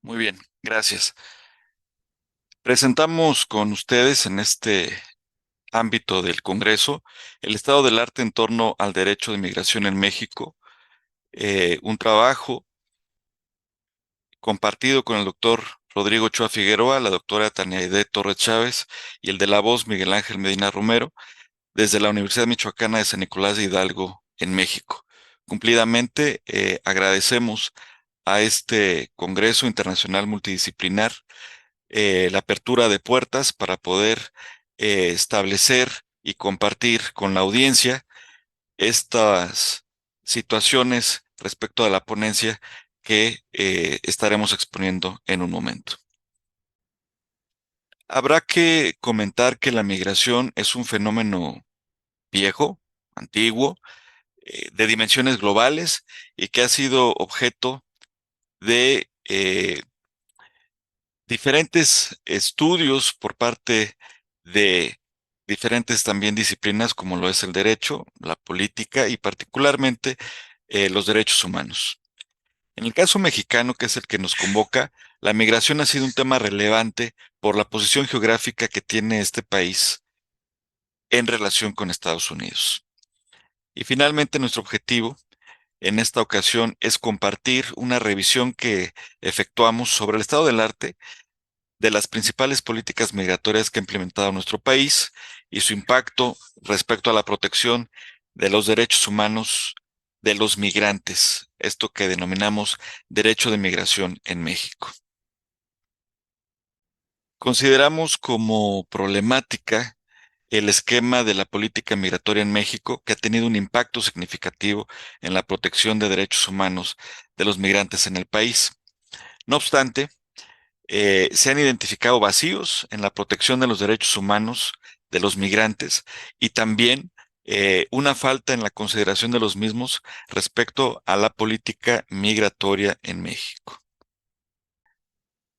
Muy bien, gracias. Presentamos con ustedes en este ámbito del Congreso el estado del arte en torno al derecho de migración en México, un trabajo compartido con el doctor Rodrigo Ochoa Figueroa, la doctora Tania Torres Chávez y el de la voz Miguel Ángel Medina Romero, desde la Universidad Michoacana de San Nicolás de Hidalgo en México. Cumplidamente, agradecemos a este Congreso Internacional Multidisciplinar la apertura de puertas para poder establecer y compartir con la audiencia estas situaciones respecto a la ponencia que estaremos exponiendo en un momento. Habrá que comentar que la migración es un fenómeno viejo, antiguo, de dimensiones globales y que ha sido objeto de diferentes estudios por parte de diferentes también disciplinas como lo es el derecho, la política y particularmente los derechos humanos. En el caso mexicano, que es el que nos convoca, la migración ha sido un tema relevante por la posición geográfica que tiene este país en relación con Estados Unidos. Y finalmente, nuestro objetivo en esta ocasión es compartir una revisión que efectuamos sobre el estado del arte de las principales políticas migratorias que ha implementado nuestro país y su impacto respecto a la protección de los derechos humanos de los migrantes, esto que denominamos derecho de migración en México. Consideramos como problemática el esquema de la política migratoria en México, que ha tenido un impacto significativo en la protección de derechos humanos de los migrantes en el país. No obstante, se han identificado vacíos en la protección de los derechos humanos de los migrantes y también una falta en la consideración de los mismos respecto a la política migratoria en México.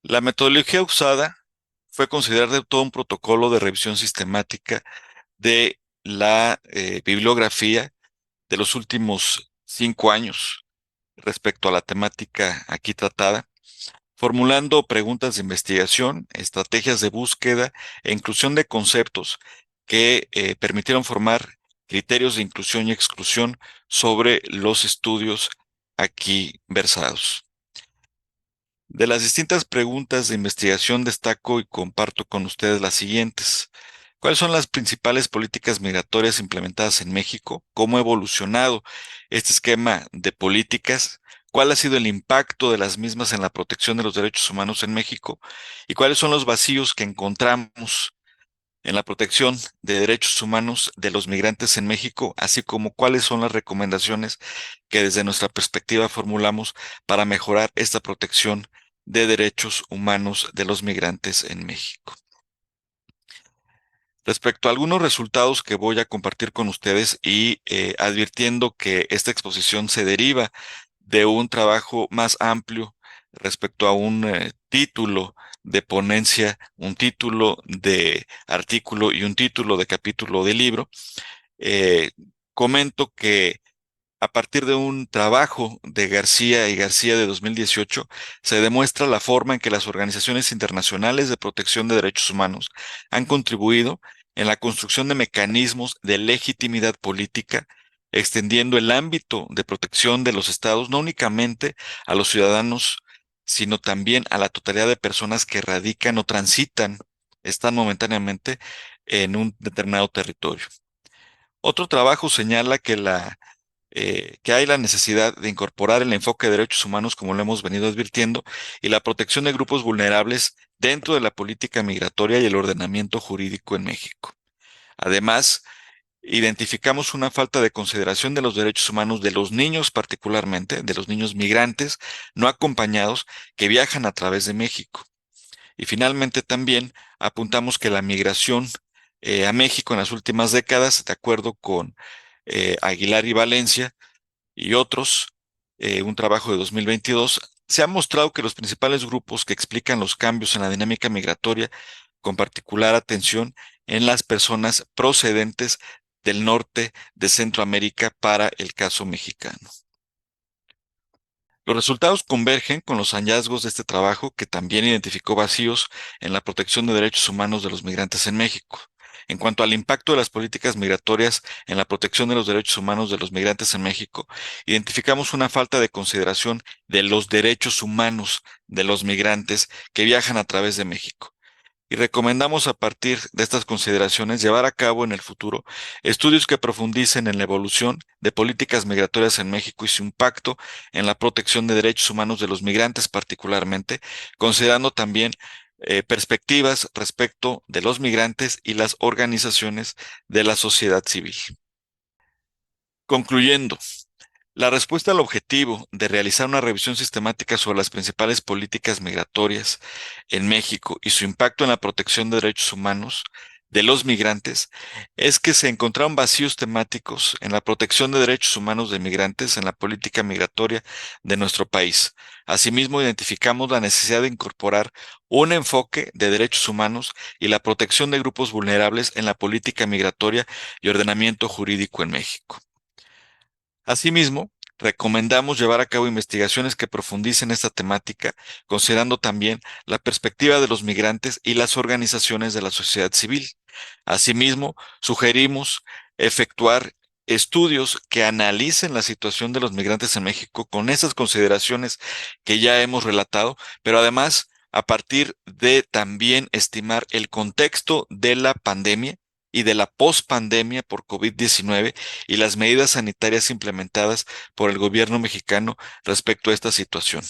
La metodología usada fue considerar de todo un protocolo de revisión sistemática de la bibliografía de los últimos 5 años respecto a la temática aquí tratada, formulando preguntas de investigación, estrategias de búsqueda e inclusión de conceptos que permitieron formar criterios de inclusión y exclusión sobre los estudios aquí versados. De las distintas preguntas de investigación destaco y comparto con ustedes las siguientes. ¿Cuáles son las principales políticas migratorias implementadas en México? ¿Cómo ha evolucionado este esquema de políticas? ¿Cuál ha sido el impacto de las mismas en la protección de los derechos humanos en México? ¿Y cuáles son los vacíos que encontramos en la protección de derechos humanos de los migrantes en México, así como cuáles son las recomendaciones que desde nuestra perspectiva formulamos para mejorar esta protección de derechos humanos de los migrantes en México? Respecto a algunos resultados que voy a compartir con ustedes y advirtiendo que esta exposición se deriva de un trabajo más amplio respecto a un título de ponencia, un título de artículo y un título de capítulo de libro, eh, comento que a partir de un trabajo de García y García de 2018, se demuestra la forma en que las organizaciones internacionales de protección de derechos humanos han contribuido en la construcción de mecanismos de legitimidad política, extendiendo el ámbito de protección de los estados no únicamente a los ciudadanos, sino también a la totalidad de personas que radican o transitan, están momentáneamente en un determinado territorio. Otro trabajo señala que hay la necesidad de incorporar el enfoque de derechos humanos, como lo hemos venido advirtiendo, y la protección de grupos vulnerables dentro de la política migratoria y el ordenamiento jurídico en México. Además, identificamos una falta de consideración de los derechos humanos de los niños, particularmente de los niños migrantes no acompañados que viajan a través de México. Y finalmente también apuntamos que la migración a México en las últimas décadas, de acuerdo con Aguilar y Valencia, y otros, un trabajo de 2022, se ha mostrado que los principales grupos que explican los cambios en la dinámica migratoria, con particular atención en las personas procedentes del norte de Centroamérica para el caso mexicano. Los resultados convergen con los hallazgos de este trabajo que también identificó vacíos en la protección de derechos humanos de los migrantes en México. En cuanto al impacto de las políticas migratorias en la protección de los derechos humanos de los migrantes en México, identificamos una falta de consideración de los derechos humanos de los migrantes que viajan a través de México y recomendamos a partir de estas consideraciones llevar a cabo en el futuro estudios que profundicen en la evolución de políticas migratorias en México y su impacto en la protección de derechos humanos de los migrantes particularmente, considerando también perspectivas respecto de los migrantes y las organizaciones de la sociedad civil. Concluyendo, la respuesta al objetivo de realizar una revisión sistemática sobre las principales políticas migratorias en México y su impacto en la protección de derechos humanos de los migrantes es que se encontraron vacíos temáticos en la protección de derechos humanos de migrantes en la política migratoria de nuestro país. Asimismo, identificamos la necesidad de incorporar un enfoque de derechos humanos y la protección de grupos vulnerables en la política migratoria y ordenamiento jurídico en México. Asimismo, recomendamos llevar a cabo investigaciones que profundicen esta temática, considerando también la perspectiva de los migrantes y las organizaciones de la sociedad civil. Asimismo, sugerimos efectuar estudios que analicen la situación de los migrantes en México con esas consideraciones que ya hemos relatado, pero además a partir de también estimar el contexto de la pandemia y de la pospandemia por COVID-19 y las medidas sanitarias implementadas por el gobierno mexicano respecto a esta situación.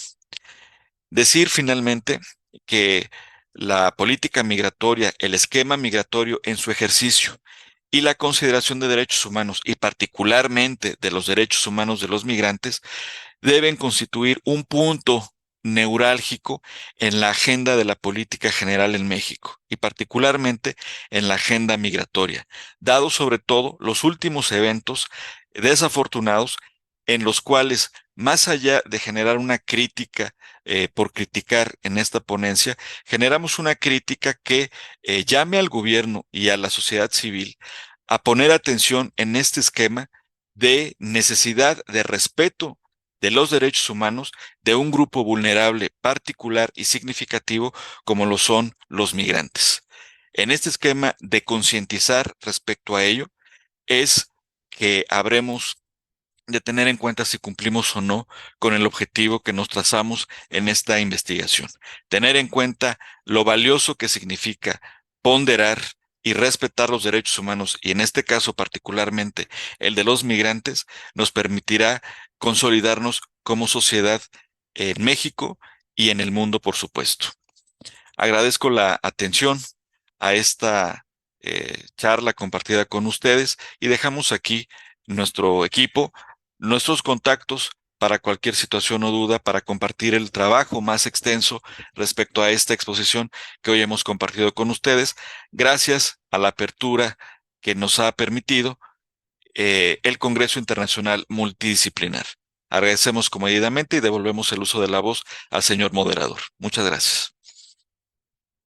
Decir finalmente que la política migratoria, el esquema migratorio en su ejercicio y la consideración de derechos humanos y particularmente de los derechos humanos de los migrantes deben constituir un punto neurálgico en la agenda de la política general en México y particularmente en la agenda migratoria, dado sobre todo los últimos eventos desafortunados en los cuales, más allá de generar una crítica por criticar en esta ponencia, generamos una crítica que llame al gobierno y a la sociedad civil a poner atención en este esquema de necesidad de respeto de los derechos humanos de un grupo vulnerable, particular y significativo como lo son los migrantes. En este esquema de concientizar respecto a ello es que habremos de tener en cuenta si cumplimos o no con el objetivo que nos trazamos en esta investigación. Tener en cuenta lo valioso que significa ponderar y respetar los derechos humanos, y en este caso particularmente el de los migrantes, nos permitirá consolidarnos como sociedad en México y en el mundo, por supuesto. Agradezco la atención a esta charla compartida con ustedes y dejamos aquí nuestro equipo, nuestros contactos para cualquier situación o duda, para compartir el trabajo más extenso respecto a esta exposición que hoy hemos compartido con ustedes, gracias a la apertura que nos ha permitido el Congreso Internacional Multidisciplinar. Agradecemos comedidamente y devolvemos el uso de la voz al señor moderador. Muchas gracias.